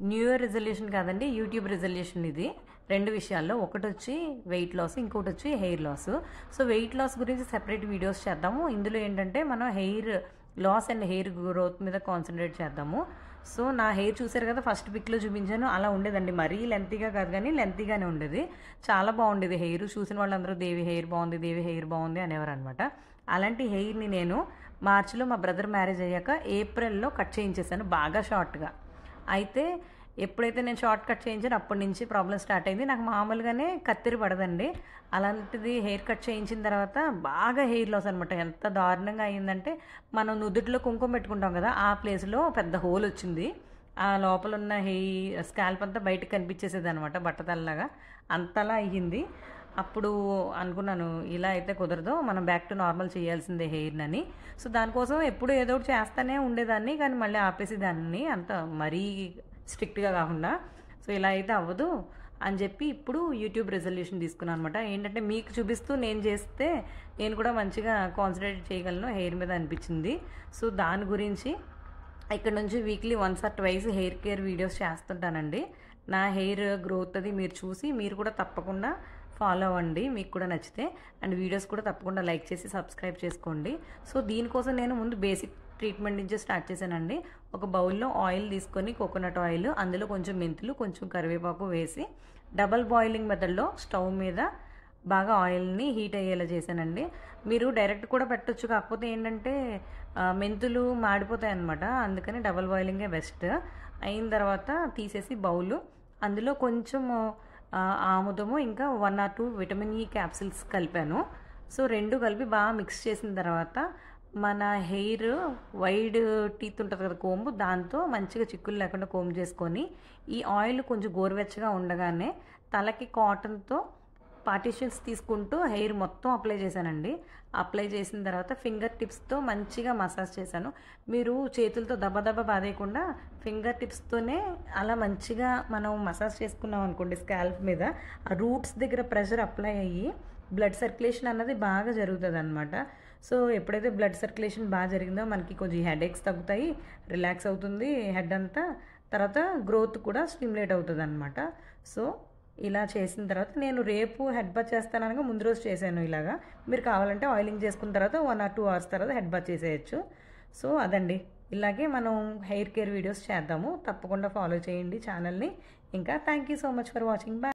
New year resolution కాదండి, YouTube resolution ఇది. 2 విషయాల్లో. ఒకటొచ్చి వెయిట్ లాస్, ఇంకోటొచ్చి hair loss. So, weight loss గురించి సెపరేట్ వీడియోస్ చేద్దాము. ఇందులో ఏంటంటే మనం hair loss and hair growth మీద కాన్సన్ట్రేట్ చేద్దాము. సో, నా హెయిర్ చూసారు కదా, ఫస్ట్ పిక్లో చూపించాను. అలా ఉండేదండి, మరీ లెంతీగా కాదు కానీ లెంతీగానే ఉండేది. చాలా బాగుండేది హెయిర్. చూసిన వాళ్ళందరూ దేవి హెయిర్ బాగుంది, దేవి హెయిర్ బాగుంది అనేవారు అనమాట. అలాంటి హెయిర్ని నేను మార్చిలో మా బ్రదర్ మ్యారేజ్ అయ్యాక ఏప్రిల్లో కట్ చేయించేసాను బాగా షార్ట్గా. అయితే ఎప్పుడైతే నేను షార్ట్ కట్ చేయించానో అప్పటి నుంచి ప్రాబ్లం స్టార్ట్ అయింది. నాకు మామూలుగానే కత్తిరి పడదండి. అలాంటిది హెయిర్ కట్ చేయించిన తర్వాత బాగా హెయిర్ లాస్ అనమాట. ఎంత దారుణంగా అయిందంటే, మనం నుదుటిలో కుంకుమ పెట్టుకుంటాం కదా, ఆ ప్లేస్లో పెద్ద హోల్ వచ్చింది. ఆ లోపల ఉన్న స్కాల్ప్ అంతా బయటకు కనిపించేసేది అనమాట, బట్టతల్లాగా. అంతలా అయ్యింది. అప్పుడు అనుకున్నాను, ఇలా అయితే కుదరదు, మనం బ్యాక్ టు నార్మల్ చేయాల్సిందే హెయిర్నని. సో, దానికోసం ఎప్పుడు ఏదో ఒకటి చేస్తూనే ఉండేదాన్ని, కానీ మళ్ళీ ఆపేసేదాన్ని, అంత మరీ స్ట్రిక్ట్గా కాకుండా. సో, ఇలా అయితే అవ్వదు అని చెప్పి ఇప్పుడు యూట్యూబ్ రెజల్యూషన్ తీసుకున్నాను అనమాట. ఏంటంటే మీకు చూపిస్తూ నేను చేస్తే నేను కూడా మంచిగా కాన్సన్ట్రేట్ చేయగలను హెయిర్ మీద అనిపించింది. సో, దాని గురించి ఇక్కడ నుంచి weekly 1 or 2 hair care videos చేస్తుంటానండి. నా హెయిర్ గ్రోత్ అది మీరు చూసి మీరు కూడా తప్పకుండా ఫాలో అవ్వండి, మీకు కూడా నచ్చితే. అండ్ వీడియోస్ కూడా తప్పకుండా లైక్ చేసి సబ్స్క్రైబ్ చేసుకోండి. సో, దీనికోసం నేను ముందు బేసిక్ ట్రీట్మెంట్ నుంచే స్టార్ట్ చేశానండి. ఒక బౌల్లో ఆయిల్ తీసుకొని, కోకోనట్ ఆయిల్, అందులో కొంచెం మెంతులు, కొంచెం కరివేపాకు వేసి డబల్ బాయిలింగ్ మెథడ్లో స్టవ్ మీద బాగా ఆయిల్ని హీట్ అయ్యేలా చేశానండి. మీరు డైరెక్ట్ కూడా పెట్టొచ్చు, కాకపోతే ఏంటంటే మెంతులు మాడిపోతాయి అన్నమాట. అందుకని డబల్ బాయిలింగే బెస్ట్. అయిన తర్వాత తీసేసి బౌలు, అందులో కొంచెము ఆముదము, ఇంకా 1 or 2 విటమిన్ ఈ క్యాప్సిల్స్ కలిపాను. సో, 2 కలిపి బాగా మిక్స్ చేసిన తర్వాత మన హెయిర్ వైడ్ టీత్ ఉంటుంది కదా, కోంబు, దాంతో మంచిగా చిక్కులు లేకుండా కోంబు చేసుకొని ఈ ఆయిల్ కొంచెం గోరువెచ్చగా ఉండగానే తలకి కాటన్తో పార్టిషన్స్ తీసుకుంటూ హెయిర్ మొత్తం అప్లై చేశానండి. అప్లై చేసిన తర్వాత ఫింగర్ టిప్స్తో మంచిగా మసాజ్ చేశాను. మీరు చేతులతో దెబ్బ బాదేయకుండా ఫింగర్ టిప్స్తోనే అలా మంచిగా మనం మసాజ్ చేసుకున్నాం అనుకోండి స్కాల్ప్ మీద, ఆ రూట్స్ దగ్గర ప్రెషర్ అప్లై అయ్యి బ్లడ్ సర్క్యులేషన్ అన్నది బాగా జరుగుతుంది అనమాట. సో, ఎప్పుడైతే బ్లడ్ సర్క్యులేషన్ బాగా జరిగిందో మనకి కొంచెం హెడేక్స్ తగ్గుతాయి, రిలాక్స్ అవుతుంది హెడ్ అంతా, తర్వాత గ్రోత్ కూడా స్టిమ్యులేట్ అవుతుంది అనమాట. సో, ఇలా చేసిన తర్వాత నేను రేపు హెడ్ బాత్ చేస్తాననగా ముందు రోజు చేశాను ఇలాగా. మీరు కావాలంటే ఆయిలింగ్ చేసుకున్న తర్వాత 1 or 2 hours తర్వాత హెడ్ బాత్ చేసేయచ్చు. సో, అదండి, ఇలాగే మనం హెయిర్ కేర్ వీడియోస్ చేద్దాము. తప్పకుండా ఫాలో చేయండి ఛానల్ని. ఇంకా thank you so much for watching. Bye.